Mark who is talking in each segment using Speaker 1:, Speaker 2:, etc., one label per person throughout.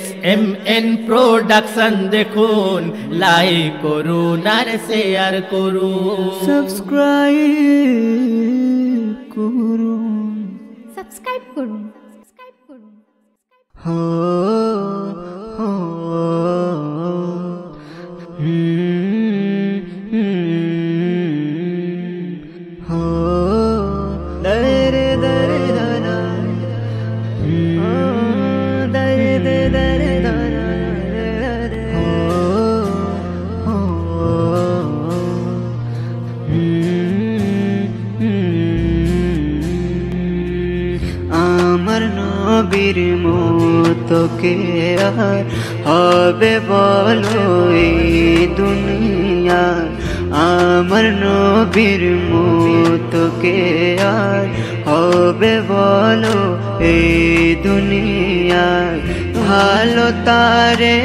Speaker 1: SMN production দেখুন, like করুন আর share করুন,
Speaker 2: সাবস্ক্রাইব করুন। হো হো হো দরে দরে দরা দরে দরে দরা হো হো আমার নবীর মতো কে আর হবে বলো এই দুনিয়া, আমার নবীর মতো কে আর হবে বলো এই দুনিয়া। ভালো তারে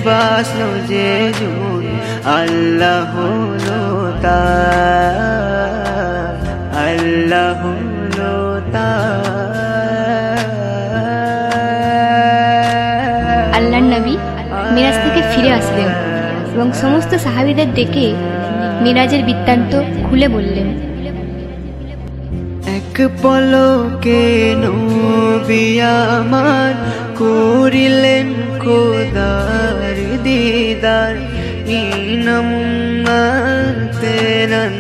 Speaker 2: বাসলো যে জন, আল্লাহ হলো তার, আল্লাহ হলো
Speaker 3: আল্লাহর নবী মিরাজ থেকে ফিরে আসলেন এবং সমস্ত সাহাবীদের ডেকে মিরাজের বৃত্তান্ত খুলে বললেন।
Speaker 2: এক পলকে নবী আমার করিলেন খোদার দিদার, ইনামুম্মাতে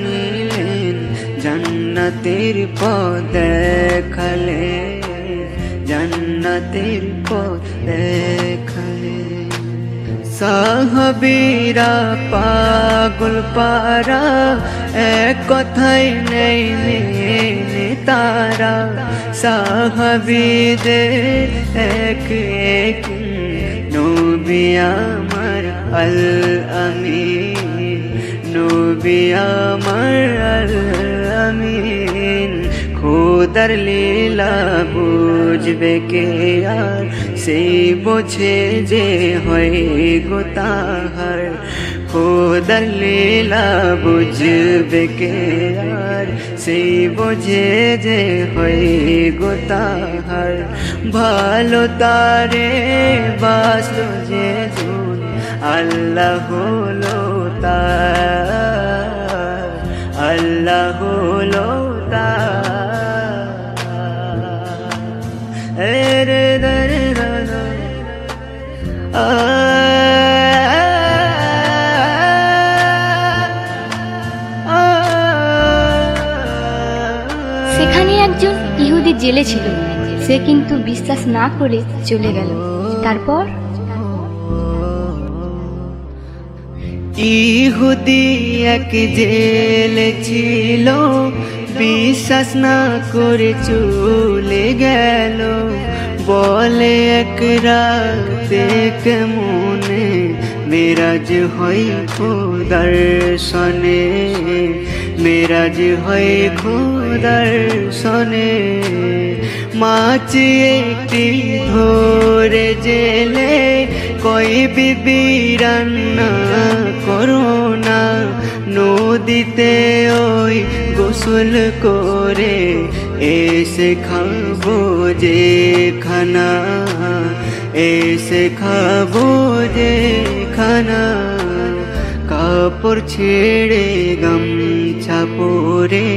Speaker 2: নিলেন জান্নাতের পথ দেখালেন, জান্নাতের পথ দেখালেন। সাহাবীরা পাগল পারা এক কথাই নেই তারা, সাহাবীদের এক এক নবী আমার আল আমিন, নবী আমার আল আমিন। খোদার লীলা বুঝবে কে আর, সেই বোঝে যে হয় গো তাহার। খোদার লীলা বুঝবে কে আর, সেই বোঝে যে হয় গো তাহার। ভালো তারে বাসলো যে জন, আল্লাহ হলো তার, আল্লাহ হলো তার। রে দরে দরে
Speaker 3: সেখানে একজন ইহুদি জেলে ছিল, সে কিন্তু বিশ্বাস না করে চলে গেল। তারপর
Speaker 2: ইহুদি এক জেলে ছিল, বিশ্বাস না করে চলে গেল। বলে এক রাতে কেমনে মেরাজ হয় খোদার সনে, মেরাজ হয় খোদার সনে। মাছ একটি ধরে জেলে কই বিবি রান্না করো না, নদীতে ওই গোসল করে এসে খাবো যে খানা, এসে খাবো যে খানা। কাপড় ছেড়ে গামছা পরে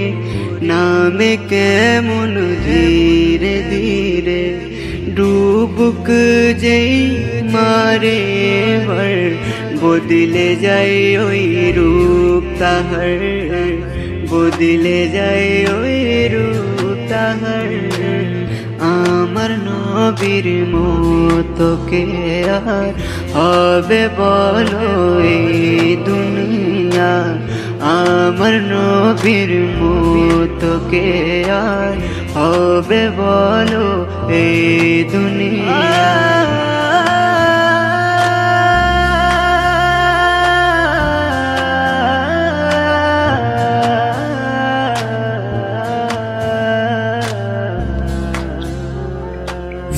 Speaker 2: নামে কেমন ধীরে ধীরে, ডুবুক যেই মারে এবার বদলে যায় ওই রূপ তাহার, বদলে যায় ওই রূপ তাহার। আমার নবীর মতো কে আর হবে বলো এই দুনিয়া, আমার নবীর মতো কে আর হবে বলো এই দুনিয়া।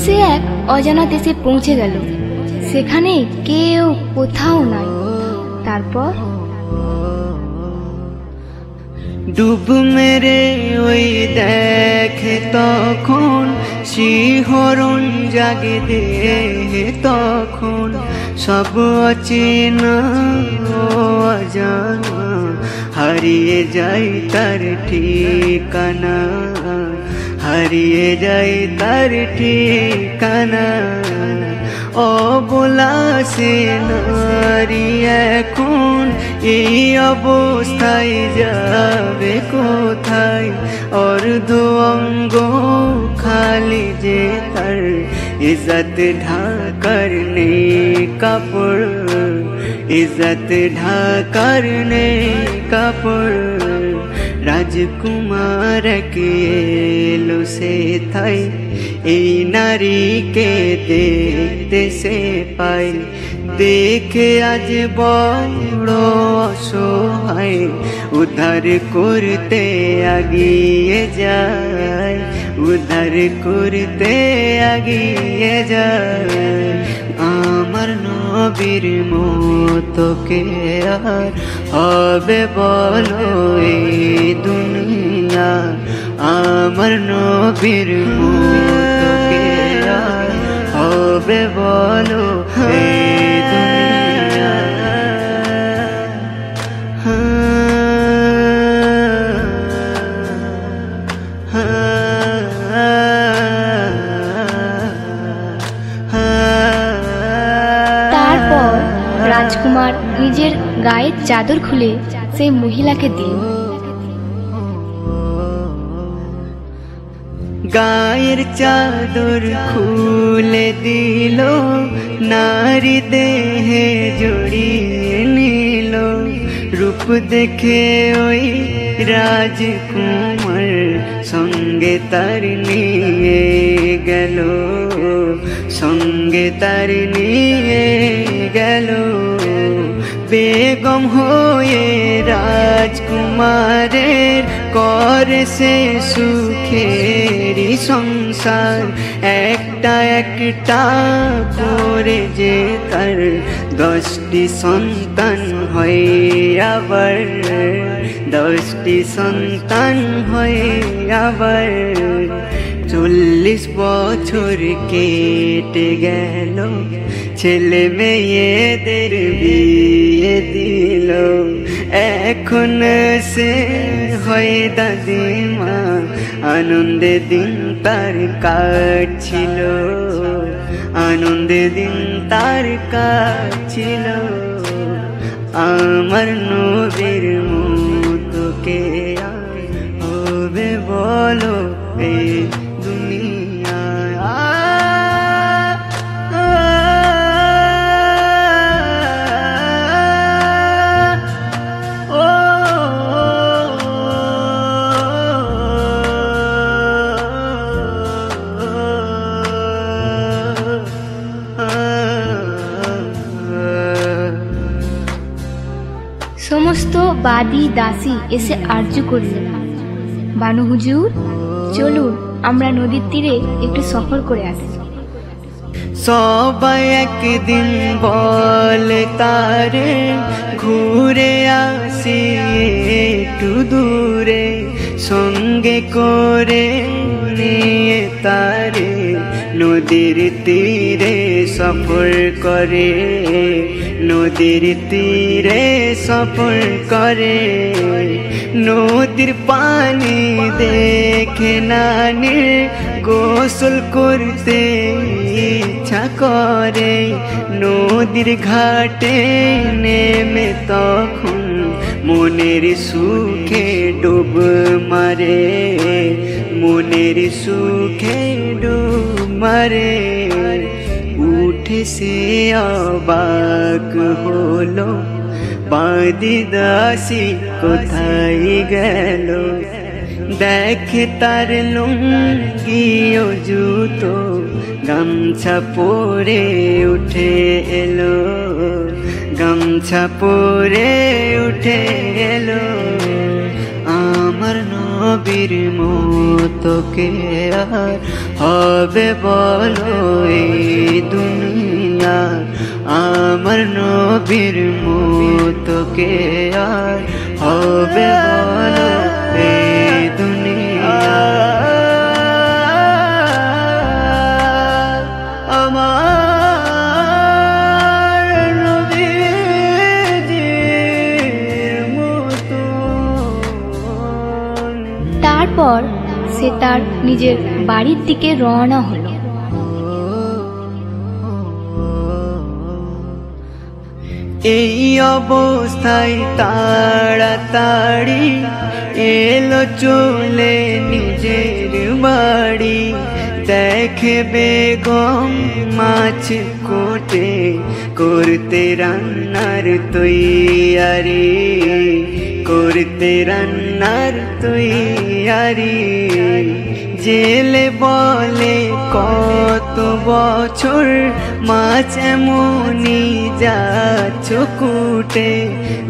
Speaker 3: সে এক অজানা দেশে পৌঁছে গেল, সেখানে কেউ কোথাও নাই। তারপর
Speaker 2: ডুব মেরে ওই দেখে তখন শিহরণ জাগে দেহে তখন সব অচেনা ও অজানা হারিয়ে যায় তার ঠিকানা হারিয়ে যায় তার ঠিকানা অবলা সে নারী এখন এই অবস্থায় যাবে কোথায় অর্ধ অঙ্গ খালি যে তার ইজ্জত ঢাকার নেই কাপড় ইজ্জত ঢাকার নেই কাপড় রাজকুমার কে এলো সে থাই এই নারীকে দেখতে সে পাই দেখে আজ বড় অসহায় উদ্ধার করতে আগিয়ে যায় উদ্ধার করতে আগিয়ে যায় আমার নবীর মতো কে আর হবে বলো এই দুনিয়া আমার নবীর মতো কে আর হবে বলো এই দুনিয়া
Speaker 3: তারপর রাজকুমার নিজের গায়ের চাদর খুলে সেই মহিলাকে দিল।
Speaker 2: গায়ের চাদর খুলে দিল নারী দেহে জড়িয়ে নিল রূপ দেখে ওই রাজকুমার সঙ্গে তার নিয়ে গেল সঙ্গে তার নিয়ে গেল বেগম হয়ে রাজকুমারের করে সে সুখেরই সংসার একটা একটা করে যে তার 10টি সন্তান হয় আবার 10টি সন্তান হয় আবার 40 বছর কেটে গেল ছেলে মেয়েদের বিয়ে দিল এখন সে হয় দাদিমা আনন্দে দিন তার কাটছিল আনন্দে দিন তার কাটছিল আমার নবীর মতো কে আর হবে বলো এই
Speaker 3: সমস্ত বাদী দাসী এসে আরজু করলেন, বানু হুজুর চলুন আমরা নদীর তীরে একটু সফর করে আসি।
Speaker 2: সবাই একদিন বলে তারে ঘুরে আসি একটু দূরে সঙ্গে করে নিয়ে তারে নদীর তীরে সফর করে নদীর তীরে সফর করে নদীর পানি দেখে নানি গোসল করতে ইচ্ছা করে নদীর ঘাটে নেমে তখন মনের সুখে ডুব মারে মনের সুখে ডুব মারে উঠে সে অবাক হলো বাঁধি দাসী কোথায় গেল দেখে তার লুঙ্গি ও জুতো গামছা পরে উঠে এলো গামছা পরে উঠে এলো আমার নবীর মতো কে আর হবে বলো এই দুনিয়া আমার নবীর মতো কে আর হবে বলো
Speaker 3: সে তার নিজের বাড়ির দিকে রওনা হলো।
Speaker 2: এই অবস্থায় তাড়াতাড়ি এলো চলে নিজের বাড়ি। দেখে বেগম মাছ কোটে করতে রান্নার তৈয়ারি, করতে রান্নার তৈয়ারি। জেলে বলে কত বছর মাছ এমনি যাচ্ছ কুটে।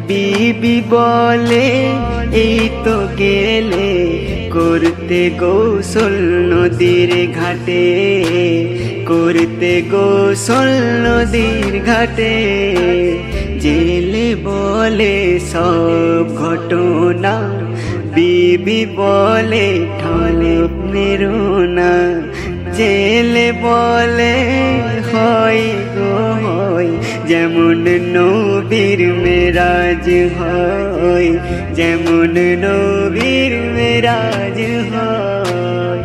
Speaker 2: বিবি বলে এই তো গেলে করতে গোসল নদীর ঘাটে, করতে গোসল নদীর ঘাটে। জেলে বলে সব ঘটনা, বিবি বলে ঠলে মেরোনা। জেলে বলে হয় গো হয় যেমন নবীর মেরাজ হয়, যেমন নবীর মেরাজ হয়।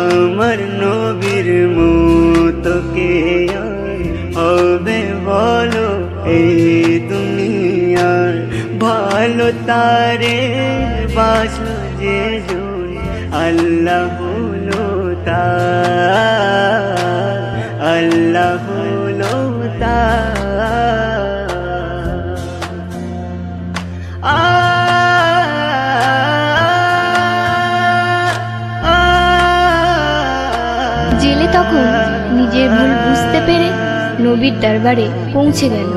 Speaker 2: আমার নবীর মতো কে আর হবে বলো এই দুনিয়ার। ভালো তারে বাসলো যে জন আল্লাহ হলো তার, আল্লাহ হলো তার।
Speaker 3: জেলে তখন নিজের ভুল বুঝতে পেরে নবীর দরবারে পৌঁছে গেল।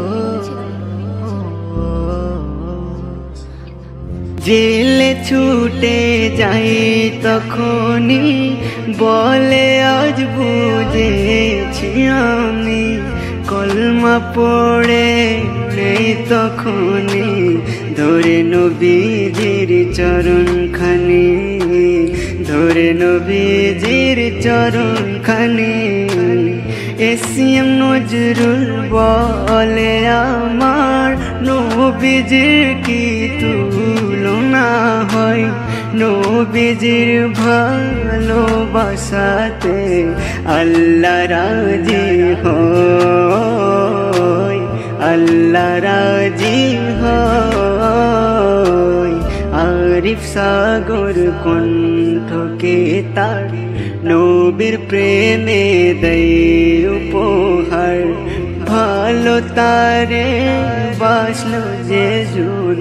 Speaker 2: জেলে ছুটে যাই তখনই বলে আজ বুঝেছি আমি। কলমা পড়ে নেই তখনই ধরে নবীজির চরণখানি, ধরে নবীজির চরণখানি। এসএম নজরুল বলে আমার নবীজির কি তুলনা হয়। নবীজির ভালোবাসাতে আল্লাহ রাজি হয়, আল্লাহ রাজি হয়। আরিফ সাগর কণ্ঠকে তার নবীর প্রেমে দেয় উপহার। ভালো তারে বাসলো যে জন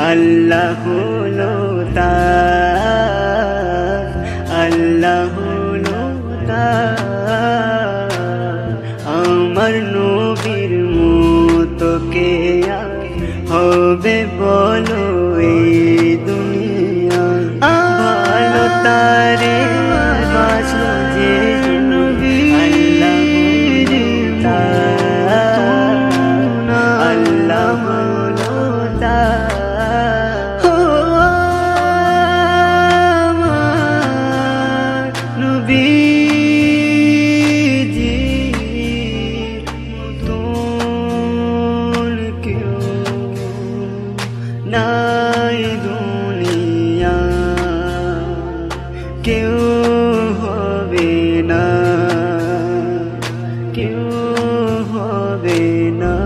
Speaker 2: আল্লাহ হলো তার, আল্লাহ হলো তার। আমার নবীর মতো কে আর হবে বলো এই দুনিয়া। ভালো তারে বাসলো যে নবী আল্লাহ তার, আল্লাহ হলো তার। আমার নবীজি মতন কেউ নাই দুনিয়া, কেউ হবে না, কেউ হবে না।